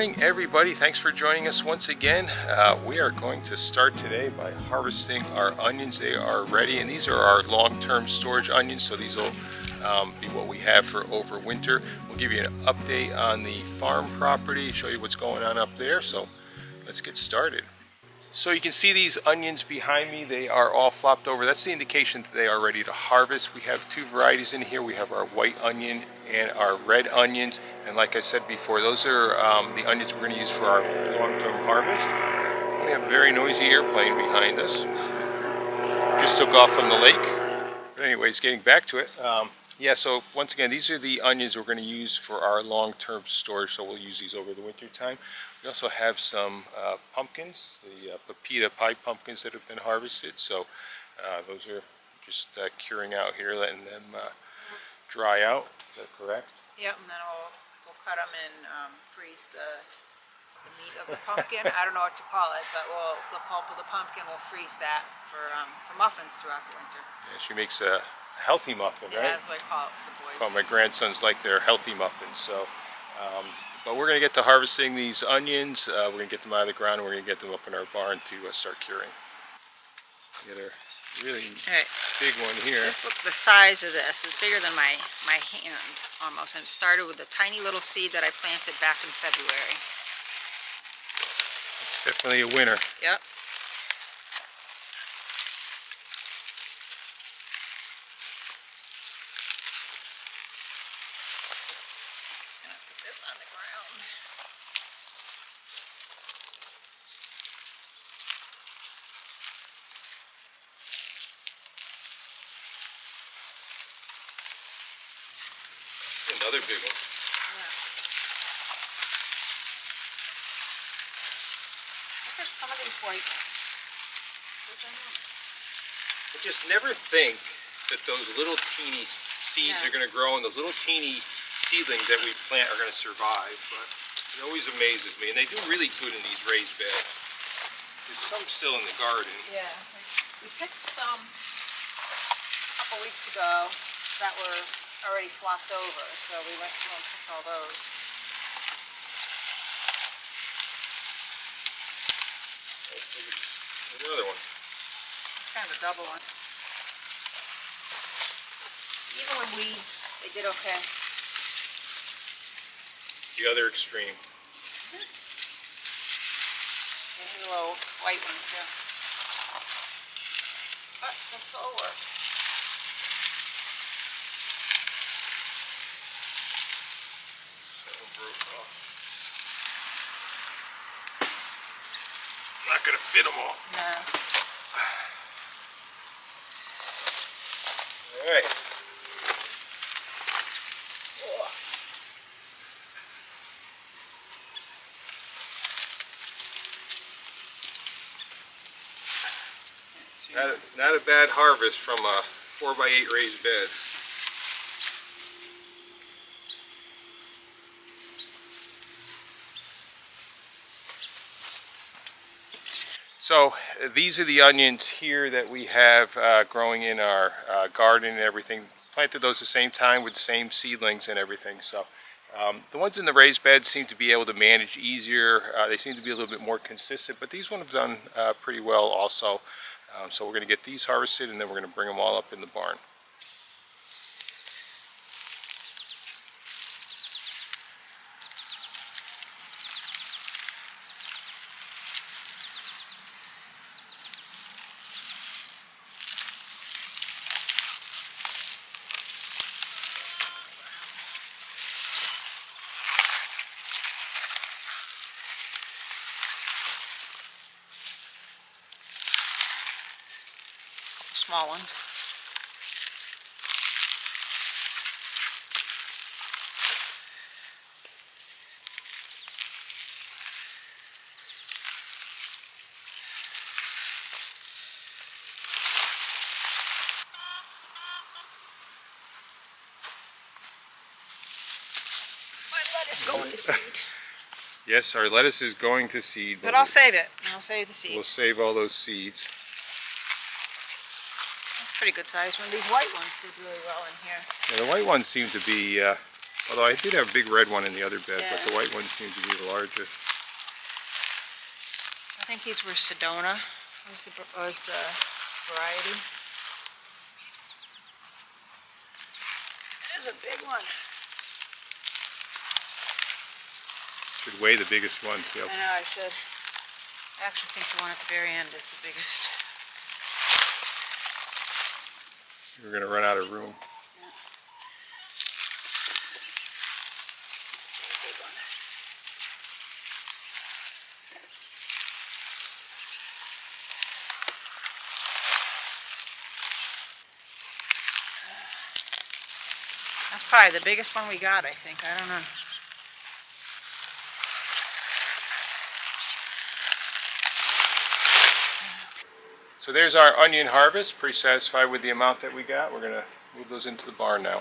morning, everybody. Thanks for joining us once again. We are going to start today by harvesting our onions. They are ready, and these are our long-term storage onions, so these will be what we have for over winter. We'll give you an update on the farm property, show you what's going on up there, so let's get started. So you can see these onions behind me. They are all flopped over. That's the indication that they are ready to harvest. We have two varieties in here. We have our white onion and our red onions. And like I said before, those are the onions we're going to use for our long-term harvest. We have a very noisy airplane behind us. Just took off from the lake. But anyways, getting back to it. Yeah, so once again, these are the onions we're going to use for our long-term storage. So we'll use these over the winter time. We also have some pumpkins, the pepita pie pumpkins that have been harvested. So those are just curing out here, letting them dry out. Is that correct? Yep, and then we'll cut them and freeze the meat of the pumpkin. I don't know what to call it, but the pulp of the pumpkin, we'll freeze that for muffins throughout the winter. Yeah, she makes a healthy muffin, right? Yeah, that's what I call it for the boys. Well, my grandsons like their healthy muffins. So. But we're going to get to harvesting these onions. We're going to get them out of the ground, and we're going to get them up in our barn to start curing. We got a really big one here. Look, the size of this is bigger than my hand almost, and it started with a tiny little seed that I planted back in February. It's definitely a winner. Yep. On the ground. Another big one. Yeah. Look at some of these white ones. I just never think that those little teeny seeds are going to grow, and those little teeny seedlings that we plant are going to survive, but it always amazes me, and they do really good in these raised beds. There's some still in the garden. Yeah, we picked some a couple weeks ago that were already flopped over, so we went through and picked all those. There's another one. It's kind of a double one. Even with weeds, they did okay. The other extreme. There's a little white one too. But this will work. That one broke off. I'm not going to fit them all. No. All right. Not a bad harvest from a 4x8 raised bed. So these are the onions here that we have growing in our garden and everything. Planted those the same time with the same seedlings and everything. So the ones in the raised beds seem to be able to manage easier. They seem to be a little bit more consistent, but these ones have done pretty well also. So we're going to get these harvested, and then we're going to bring them all up in the barn. Small ones. My lettuce going to seed. Yes, our lettuce is going to seed. But I'll save it. I'll save the seed. We'll save all those seeds. Pretty good size one. These white ones did really well in here. Yeah, the white ones seem to be Although I did have a big red one in the other bed, Yeah. but the white one seems to be the largest. I think these were Sedona, was the variety. There's a big one. Should weigh the biggest ones. Yep. I know I should. I actually think the one at the very end is the biggest. We're going to run out of room. Yeah. Big one. That's probably the biggest one we got, I think. I don't know. So there's our onion harvest. Pretty satisfied with the amount that we got. We're going to move those into the barn now.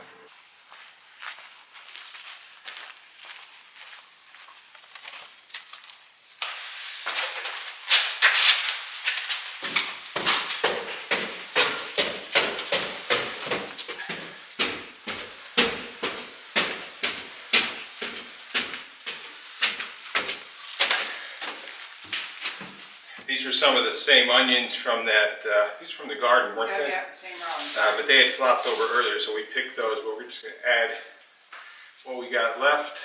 These were some of the same onions from that, these are from the garden, weren't they? Yeah, same row. But they had flopped over earlier, so we picked those, but we're just going to add what we got left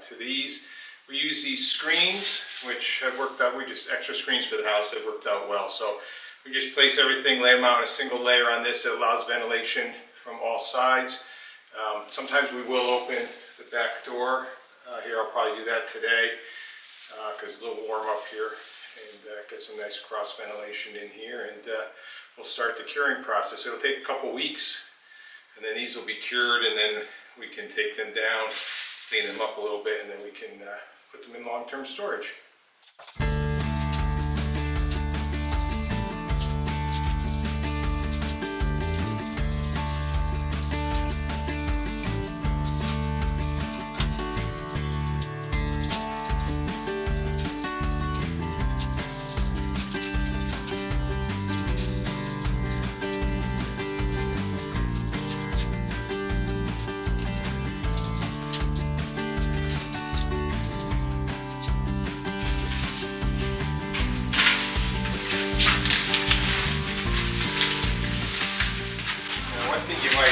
to these. We use these screens, which have worked out, extra screens for the house, have worked out well. So we just place everything, lay them out in a single layer on this. It allows ventilation from all sides. Sometimes we will open the back door. Here, I'll probably do that today because it's a little warm up here. And get some nice cross ventilation in here, and we'll start the curing process. It'll take a couple weeks, and then these will be cured, and then we can take them down, clean them up a little bit, and then we can put them in long-term storage.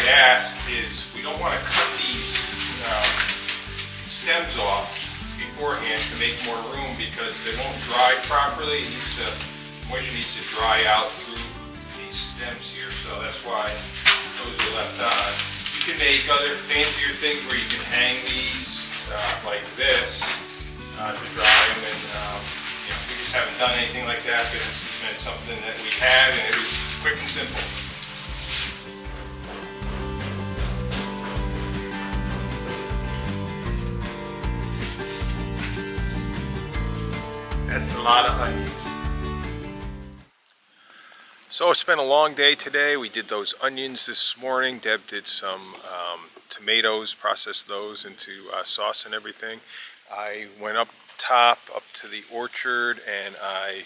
Ask is we don't want to cut these stems off beforehand to make more room because they won't dry properly. Moisture needs to dry out through these stems here, so that's why those are left on. You can make other fancier things where you can hang these like this to dry them, and we just haven't done anything like that, but it's been something that we had, and it was quick and simple. That's a lot of onions. So it's been a long day today. We did those onions this morning. Deb did some tomatoes, processed those into sauce and everything. I went up top, up to the orchard, and I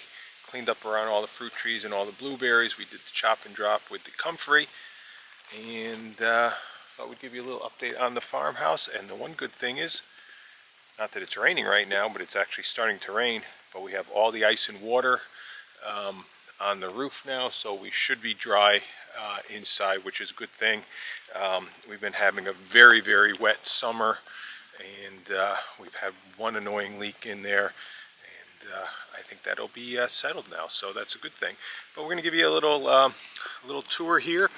cleaned up around all the fruit trees and all the blueberries. We did the chop and drop with the comfrey, and thought we'd give you a little update on the farmhouse. And the one good thing is, not that it's raining right now, but it's actually starting to rain. But we have all the ice and water on the roof now, so we should be dry inside, which is a good thing. We've been having a very, very wet summer, and we've had one annoying leak in there, and I think that'll be settled now, so that's a good thing. But we're going to give you a little tour here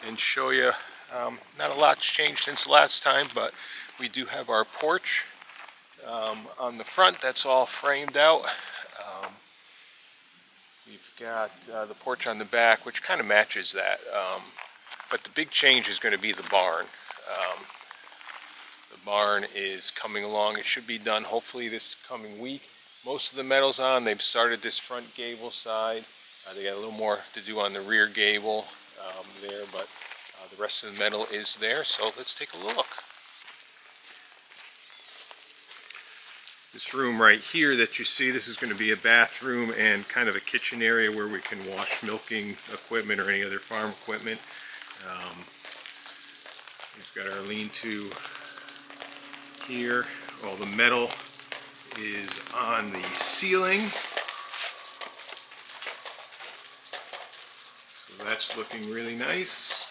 and show you, not a lot's changed since last time, but we do have our porch on the front. That's all framed out. We've got the porch on the back, which kind of matches that. But the big change is going to be the barn. The barn is coming along. It should be done hopefully this coming week. Most of the metal's on. They've started this front gable side. They got a little more to do on the rear gable there, but the rest of the metal is there. So let's take a look. This room right here that you see, this is going to be a bathroom and kind of a kitchen area where we can wash milking equipment or any other farm equipment. We've got our lean-to here. All the metal is on the ceiling. So that's looking really nice.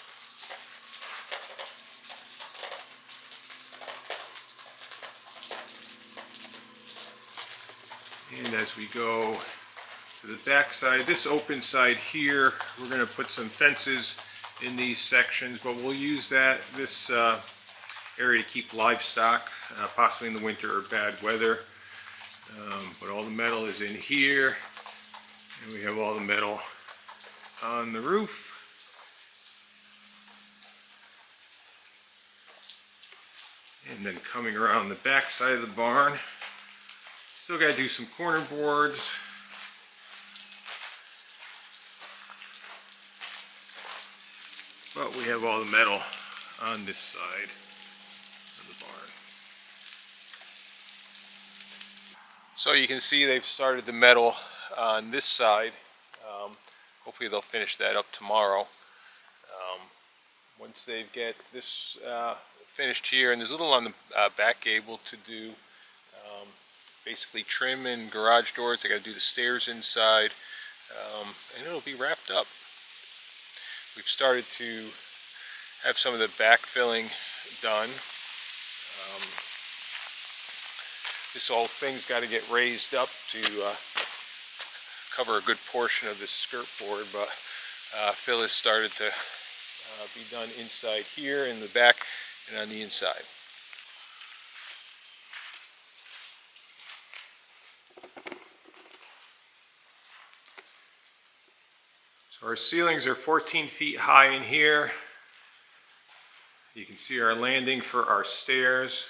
And as we go to the back side, this open side here, we're going to put some fences in these sections, but we'll use this area to keep livestock, possibly in the winter or bad weather. But all the metal is in here, and we have all the metal on the roof. And then coming around the back side of the barn, still got to do some corner boards. But we have all the metal on this side of the barn. So you can see they've started the metal on this side. Hopefully they'll finish that up tomorrow. Once they get this finished here, and there's a little on the back gable to do, basically trim and garage doors. They got to do the stairs inside, and it'll be wrapped up. We've started to have some of the backfilling done. This whole thing's got to get raised up to cover a good portion of this skirt board, but fill has started to be done inside here, in the back, and on the inside. So our ceilings are 14 feet high in here. You can see our landing for our stairs.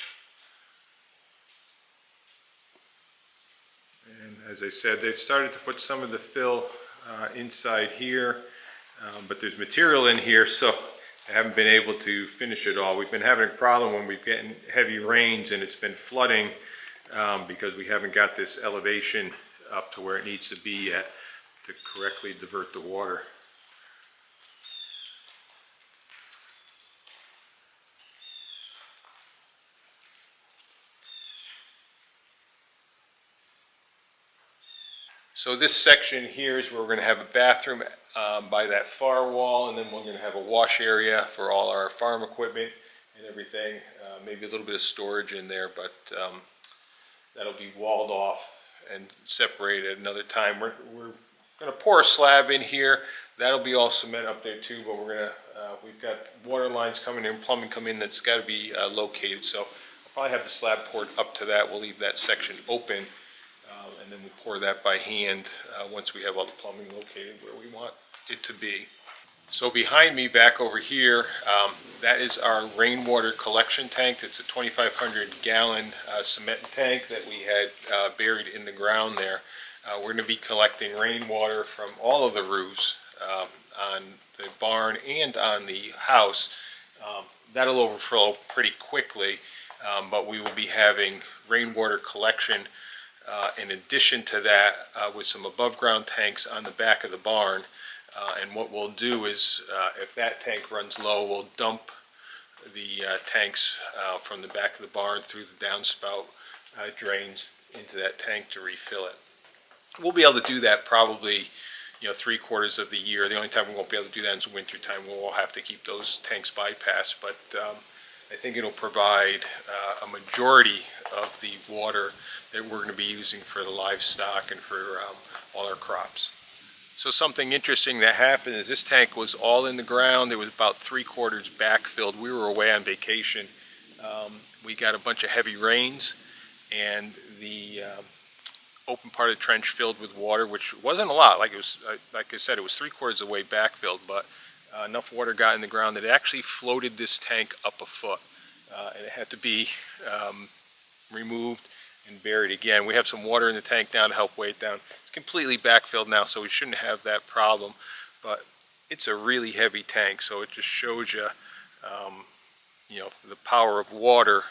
And as I said, they've started to put some of the fill inside here, but there's material in here, so I haven't been able to finish it all. We've been having a problem when we've gotten heavy rains and it's been flooding because we haven't got this elevation up to where it needs to be at to correctly divert the water. So this section here is where we're going to have a bathroom by that far wall, and then we're going to have a wash area for all our farm equipment and everything. Maybe a little bit of storage in there, but that'll be walled off and separated another time. We're going to pour a slab in here. That'll be all cement up there too, but we've got water lines coming in, plumbing coming in that's got to be located. So I'll probably have the slab poured up to that. We'll leave that section open. And then we pour that by hand once we have all the plumbing located where we want it to be. So behind me, back over here, that is our rainwater collection tank. It's a 2,500 gallon cement tank that we had buried in the ground there. We're going to be collecting rainwater from all of the roofs on the barn and on the house. That'll overflow pretty quickly, but we will be having rainwater collection in addition to that, with some above ground tanks on the back of the barn. And what we'll do is, if that tank runs low, we'll dump the tanks from the back of the barn through the downspout drains into that tank to refill it. We'll be able to do that probably, 3/4 of the year. The only time we won't be able to do that is winter time. We'll have to keep those tanks bypassed, but I think it'll provide a majority of the water that we're going to be using for the livestock and for all our crops. So something interesting that happened is this tank was all in the ground. It was about 3/4 backfilled. We were away on vacation. We got a bunch of heavy rains, and the open part of the trench filled with water, which wasn't a lot. Like I said, it was 3/4 of the way backfilled, but enough water got in the ground that it actually floated this tank up a foot, and it had to be removed and buried again. We have some water in the tank now to help weigh it down. It's completely backfilled now, so we shouldn't have that problem, but it's a really heavy tank, so it just shows you, the power of water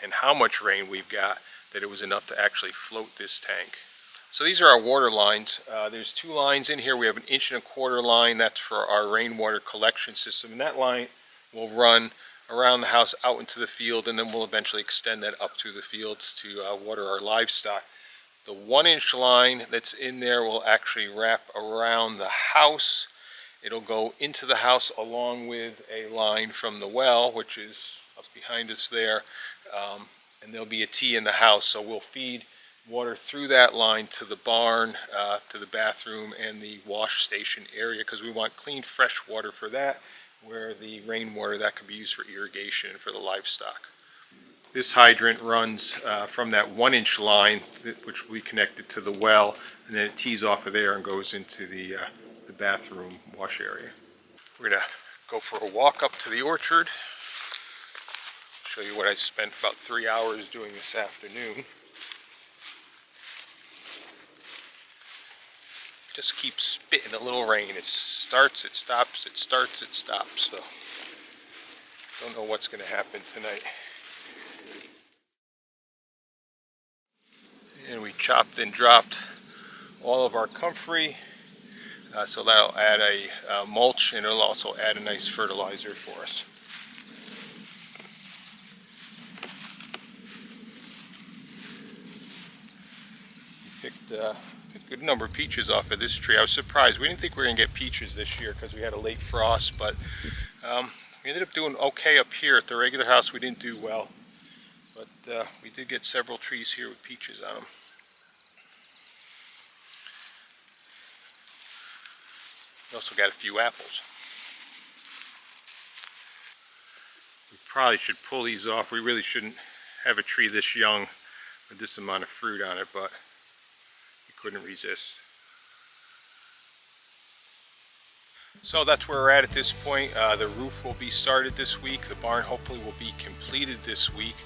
and how much rain we've got, that it was enough to actually float this tank. So these are our water lines. There's 2 lines in here. We have an 1.25 inch line. That's for our rainwater collection system, and that line will run around the house out into the field, and then we'll eventually extend that up through the fields to water our livestock. The 1-inch line that's in there will actually wrap around the house. It'll go into the house along with a line from the well, which is up behind us there, and there'll be a T in the house, so we'll feed water through that line to the barn, to the bathroom and the wash station area, because we want clean fresh water for that, where the rainwater that could be used for irrigation and for the livestock. This hydrant runs from that 1-inch line, which we connected to the well, and then it tees off of there and goes into the bathroom wash area. We're gonna go for a walk up to the orchard, show you what I spent about 3 hours doing this afternoon. Just keeps spitting a little rain. It starts, it stops, it starts, it stops. So don't know what's going to happen tonight. And we chopped and dropped all of our comfrey, so that'll add a mulch, and it'll also add a nice fertilizer for us. We picked a good number of peaches off of this tree. I was surprised. We didn't think we were going to get peaches this year because we had a late frost, but we ended up doing okay up here. At the regular house we didn't do well, but we did get several trees here with peaches on them. We also got a few apples. We probably should pull these off. We really shouldn't have a tree this young with this amount of fruit on it, but couldn't resist. So that's where we're at this point. The roof will be started this week. The barn hopefully will be completed this week.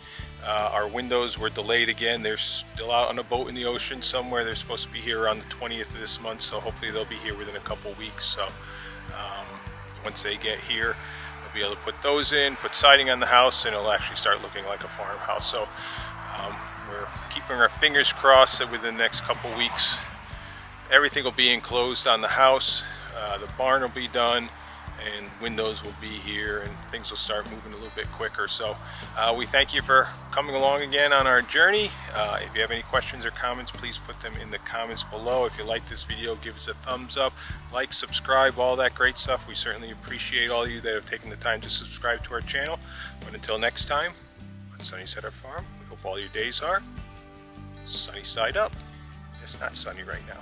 Our windows were delayed again. They're still out on a boat in the ocean somewhere. They're supposed to be here around the 20th of this month, so hopefully they'll be here within a couple weeks. So once they get here, we'll be able to put those in, put siding on the house, and it'll actually start looking like a farmhouse. So we're keeping our fingers crossed that within the next couple weeks everything will be enclosed on the house, the barn will be done, and windows will be here, and things will start moving a little bit quicker. So we thank you for coming along again on our journey. If you have any questions or comments, please put them in the comments below. If you like this video, give us a thumbs up, like, subscribe, all that great stuff. We certainly appreciate all of you that have taken the time to subscribe to our channel. But until next time, on Sunnyside Farm, we hope all your days are sunny side up. It's not sunny right now.